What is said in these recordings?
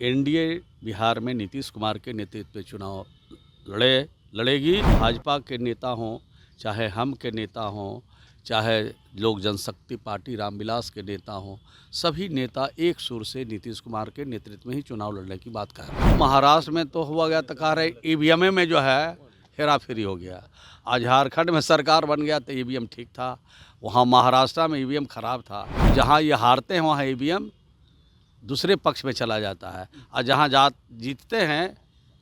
NDA Bihar में नीतीश कुमार के नेतृत्व में चुनाव लड़ेगी। भाजपा के नेता हों, चाहे हम के नेता हों, चाहे लोक जनशक्ति पार्टी रामविलास के नेता हों, सभी नेता एक सुर से नीतीश कुमार के नेतृत्व में ही चुनाव लड़ने की बात कर रहे हैं। महाराष्ट्र में तो हुआ गया तो कह रहे ईवीएम में जो है हेरा फेरी हो गया। आज झारखंड में सरकार बन गया तो ईवीएम ठीक था, वहाँ महाराष्ट्र में ईवीएम खराब था। जहाँ ये हारते हैं वहाँ ईवीएम दूसरे पक्ष में चला जाता है और जहाँ जीतते हैं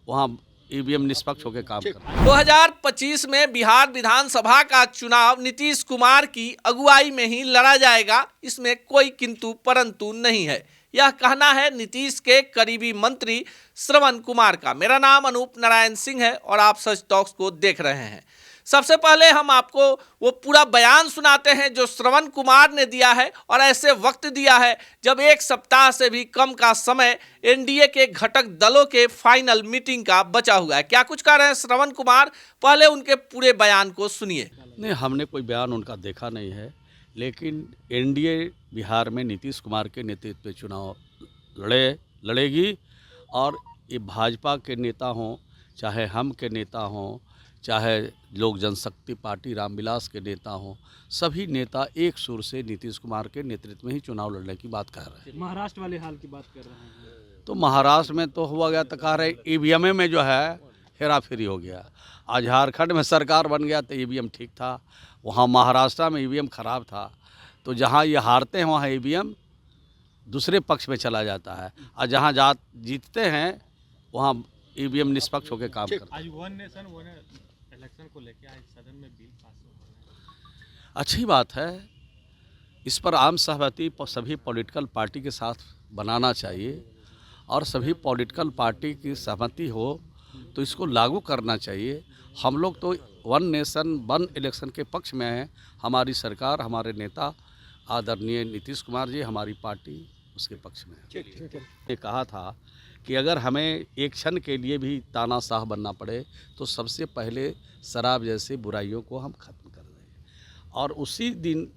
वहाँ ईवीएम निष्पक्ष होकर काम करता है। 2025 में बिहार विधानसभा का चुनाव नीतीश कुमार की अगुवाई में ही लड़ा जाएगा, इसमें कोई किंतु परंतु नहीं है। यह कहना है नीतीश के करीबी मंत्री श्रवण कुमार का। मेरा नाम अनूप नारायण सिंह है और आप सच टॉक्स को देख रहे हैं। सबसे पहले हम आपको वो पूरा बयान सुनाते हैं जो श्रवण कुमार ने दिया है, और ऐसे वक्त दिया है जब एक सप्ताह से भी कम का समय एनडीए के घटक दलों के फाइनल मीटिंग का बचा हुआ है। क्या कुछ कह रहे हैं श्रवण कुमार, पहले उनके पूरे बयान को सुनिए। नहीं, हमने कोई बयान उनका देखा नहीं है, लेकिन एनडीए बिहार में नीतीश कुमार के नेतृत्व में चुनाव लड़ेगी। और ये भाजपा के नेता हों, चाहे हम के नेता हों, चाहे लोक जनशक्ति पार्टी रामविलास के नेता हों, सभी नेता एक सुर से नीतीश कुमार के नेतृत्व में ही चुनाव लड़ने की बात कर रहे हैं। महाराष्ट्र वाले हाल की बात कर रहे हैं तो महाराष्ट्र में तो हुआ गया तो कह रहे ईवीएम में जो है हेरा फेरी हो गया। आज झारखंड में सरकार बन गया तो ईवीएम ठीक था, वहाँ महाराष्ट्र में ईवीएम खराब था। तो जहाँ ये हारते हैं वहाँ ईवीएम दूसरे पक्ष में चला जाता है और जहाँ जीतते हैं वहाँ ईवीएम निष्पक्ष होकर काम करता है। आज वन नेशन वन इलेक्शन को लेकर आज सदन में बिल पास हो रहा है। अच्छी बात है, इस पर आम सहमति सभी पॉलिटिकल पार्टी के साथ बनाना चाहिए और सभी पॉलिटिकल पार्टी की सहमति हो तो इसको लागू करना चाहिए। हम लोग तो वन नेशन वन इलेक्शन के पक्ष में हैं। हमारी सरकार, हमारे नेता आदरणीय नीतीश कुमार जी, हमारी पार्टी उसके पक्ष में है। ये कहा था कि अगर हमें एक क्षण के लिए भी तानाशाह बनना पड़े तो सबसे पहले शराब जैसे बुराइयों को हम ख़त्म कर दें। और उसी दिन,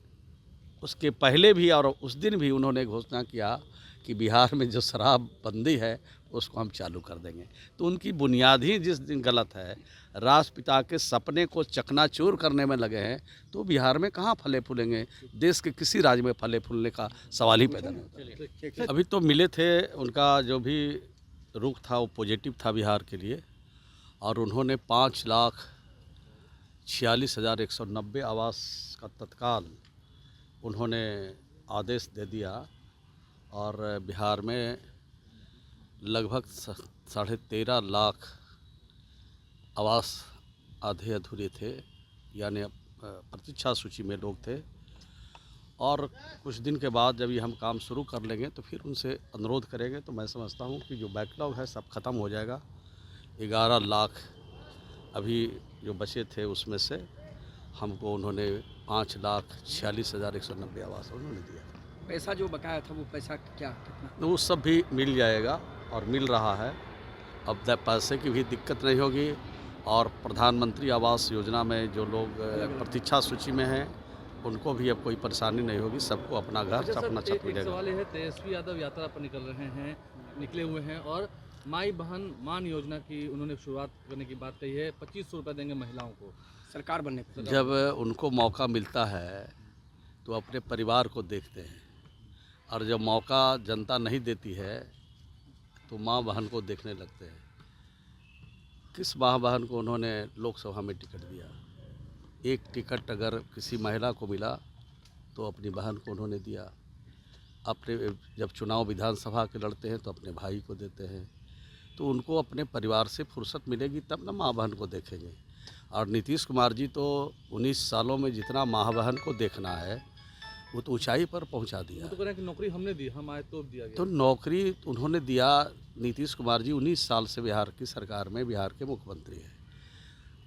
उसके पहले भी और उस दिन भी उन्होंने घोषणा किया कि बिहार में जो शराब बंदी है उसको हम चालू कर देंगे। तो उनकी बुनियाद ही जिस दिन गलत है, राष्ट्रपिता के सपने को चकनाचूर करने में लगे हैं, तो बिहार में कहाँ फले फूलेंगे। देश के किसी राज्य में फले फूलने का सवाल ही पैदा नहीं होता। अभी तो मिले थे, उनका जो भी रुख था वो पॉजिटिव था बिहार के लिए, और उन्होंने 5,46,190 आवास का तत्काल उन्होंने आदेश दे दिया। और बिहार में लगभग 13.5 लाख आवास आधे अधूरे थे, यानी प्रतीक्षा सूची में लोग थे। और कुछ दिन के बाद जब ये हम काम शुरू कर लेंगे तो फिर उनसे अनुरोध करेंगे। तो मैं समझता हूँ कि जो बैकलॉग है सब ख़त्म हो जाएगा। 11 लाख अभी जो बचे थे उसमें से हमको उन्होंने 5,46,190 आवास उन्होंने दिया। पैसा जो बकाया था वो पैसा क्या कितना? तो वो सब भी मिल जाएगा और मिल रहा है। अब पैसे की भी दिक्कत नहीं होगी। और प्रधानमंत्री आवास योजना में जो लोग प्रतीक्षा सूची में हैं उनको भी अब कोई परेशानी नहीं होगी। सबको अपना घर, अपना छत मिलेगा। सवाल है, तेजस्वी यादव यात्रा पर निकले हुए हैं और माई बहन मान योजना की उन्होंने शुरुआत करने की बात कही है। 2500 रुपये देंगे महिलाओं को सरकार बनने पर। जब उनको मौका मिलता है तो अपने परिवार को देखते हैं, और जब मौका जनता नहीं देती है तो माँ बहन को देखने लगते हैं। किस माँ बहन को उन्होंने लोकसभा में टिकट दिया? एक टिकट अगर किसी महिला को मिला तो अपनी बहन को उन्होंने दिया। अपने जब चुनाव विधानसभा के लड़ते हैं तो अपने भाई को देते हैं। तो उनको अपने परिवार से फुर्सत मिलेगी तब ना माँ बहन को देखेंगे। और नीतीश कुमार जी तो 19 सालों में जितना माँ बहन को देखना है वो तो ऊंचाई पर पहुंचा दिया। तो कह रहे हैं कि नौकरी हमने दी, हम आए तो दिया गया। तो नौकरी उन्होंने दिया। नीतीश कुमार जी 19 साल से बिहार की सरकार में बिहार के मुख्यमंत्री हैं,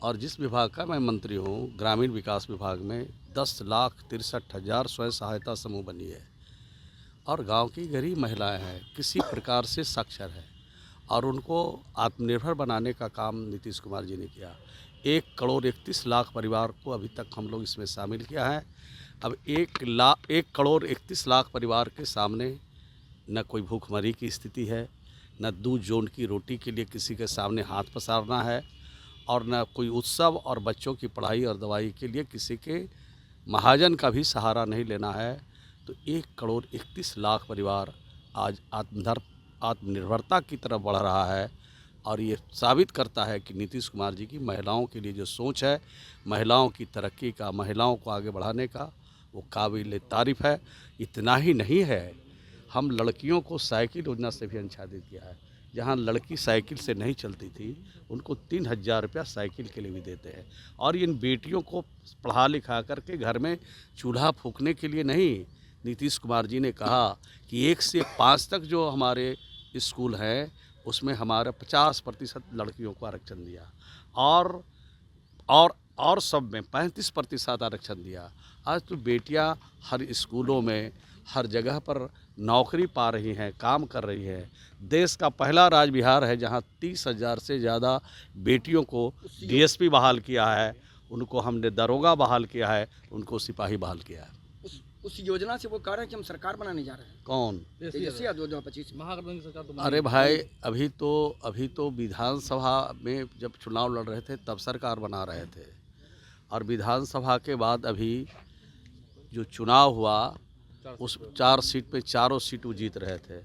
और जिस विभाग का मैं मंत्री हूँ, ग्रामीण विकास विभाग में 10,63,000 स्वयं सहायता समूह बनी है। और गांव की गरीब महिलाएं हैं, किसी प्रकार से साक्षर है, और उनको आत्मनिर्भर बनाने का काम नीतीश कुमार जी ने किया। 1,31,00,000 परिवार को अभी तक हम लोग इसमें शामिल किया है। अब 1,31,00,000 परिवार के सामने न कोई भूखमरी की स्थिति है, न दूध जोन की रोटी के लिए किसी के सामने हाथ पसारना है, और न कोई उत्सव और बच्चों की पढ़ाई और दवाई के लिए किसी के महाजन का भी सहारा नहीं लेना है। तो 1,31,00,000 परिवार आज आत्मनिर्भरता की तरफ बढ़ रहा है, और ये साबित करता है कि नीतीश कुमार जी की महिलाओं के लिए जो सोच है, महिलाओं की तरक्की का, महिलाओं को आगे बढ़ाने का, वो काबिल तारीफ़ है। इतना ही नहीं है, हम लड़कियों को साइकिल योजना से भी आच्छादित किया है। जहाँ लड़की साइकिल से नहीं चलती थी, उनको 3,000 रुपया साइकिल के लिए भी देते हैं। और इन बेटियों को पढ़ा लिखा करके घर में चूल्हा फूंकने के लिए नहीं, नीतीश कुमार जी ने कहा कि 1 से 5 तक जो हमारे स्कूल हैं, उसमें हमारा 50% लड़कियों को आरक्षण दिया, और सब में 35% आरक्षण दिया। आज तो बेटियां हर स्कूलों में, हर जगह पर नौकरी पा रही हैं, काम कर रही हैं। देश का पहला राज्य बिहार है जहां 30,000 से ज़्यादा बेटियों को डीएसपी बहाल किया है, उनको हमने दरोगा बहाल किया है, उनको सिपाही बहाल किया है। उस योजना से वो कह रहे हैं कि हम सरकार बनाने जा रहे हैं। कौन? तेजस्वी यादव 2025 में। महागठबंधन की सरकार तो अरे भाई, अभी तो विधानसभा में जब चुनाव लड़ रहे थे तब सरकार बना रहे थे, और विधानसभा के बाद अभी जो चुनाव हुआ उस 4 सीट पे 4 सीट वो जीत रहे थे।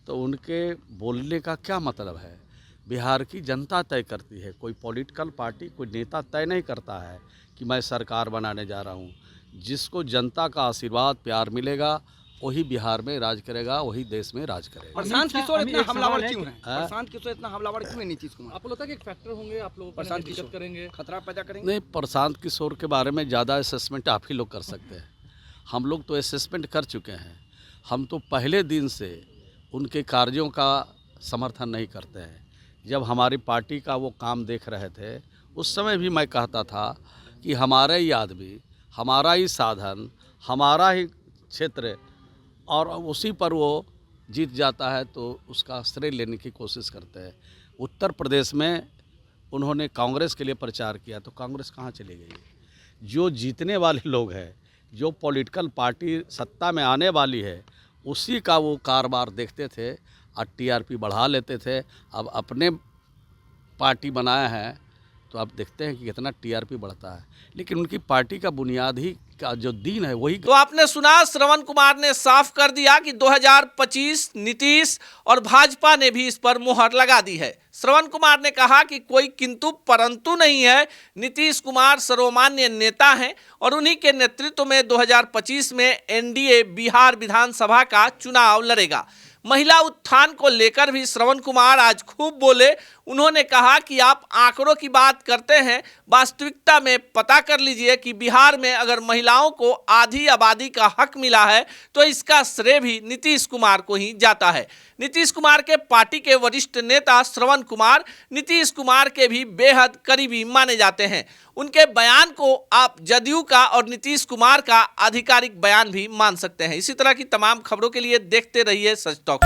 तो उनके बोलने का क्या मतलब है? बिहार की जनता तय करती है, कोई पॉलिटिकल पार्टी, कोई नेता तय नहीं करता है कि मैं सरकार बनाने जा रहा हूँ। जिसको जनता का आशीर्वाद प्यार मिलेगा वही बिहार में राज करेगा, वही देश में राज करेगा। प्रशांत किशोर इतना हमलावर क्यों है? प्रशांत किशोर इतना हमलावर क्यों है नीतीश कुमार? आपको लगता है कि एक फैक्टर होंगे, आप लोगों को प्रशांत दिक्कत किशोर करेंगे? खतरा पैदा करेंगे? नहीं, प्रशांत किशोर के बारे में ज़्यादा असेसमेंट आप ही लोग कर सकते हैं। हम लोग तो असेसमेंट कर चुके हैं। हम तो पहले दिन से उनके कार्यों का समर्थन नहीं करते हैं। जब हमारी पार्टी का वो काम देख रहे थे, उस समय भी मैं कहता था कि हमारा ही आदमी, हमारा ही साधन, हमारा ही क्षेत्र, और उसी पर वो जीत जाता है तो उसका श्रेय लेने की कोशिश करते हैं। उत्तर प्रदेश में उन्होंने कांग्रेस के लिए प्रचार किया, तो कांग्रेस कहाँ चली गई? जो जीतने वाले लोग हैं, जो पॉलिटिकल पार्टी सत्ता में आने वाली है, उसी का वो कारोबार देखते थे और टीआरपी बढ़ा लेते थे। अब अपने पार्टी बनाया है तो आप देखते हैं कि कितना टीआरपी बढ़ता है, लेकिन उनकी पार्टी का बुनियादी का जो दीन है वही। तो आपने सुना, श्रवण कुमार ने साफ कर दिया कि 2025 नीतीश और भाजपा ने भी इस पर मुहर लगा दी है। श्रवण कुमार ने कहा कि कोई किंतु परंतु नहीं है, नीतीश कुमार सर्वमान्य नेता हैं और उन्हीं के नेतृत्व में 2025 में एनडीए बिहार विधानसभा का चुनाव लड़ेगा। महिला उत्थान को लेकर भी श्रवण कुमार आज खूब बोले। उन्होंने कहा कि आप आंकड़ों की बात करते हैं, वास्तविकता में पता कर लीजिए कि बिहार में अगर महिलाओं को आधी आबादी का हक मिला है तो इसका श्रेय भी नीतीश कुमार को ही जाता है। नीतीश कुमार के पार्टी के वरिष्ठ नेता श्रवण कुमार नीतीश कुमार के भी बेहद करीबी माने जाते हैं। उनके बयान को आप जदयू का और नीतीश कुमार का आधिकारिक बयान भी मान सकते हैं। इसी तरह की तमाम खबरों के लिए देखते रहिए सच टॉक।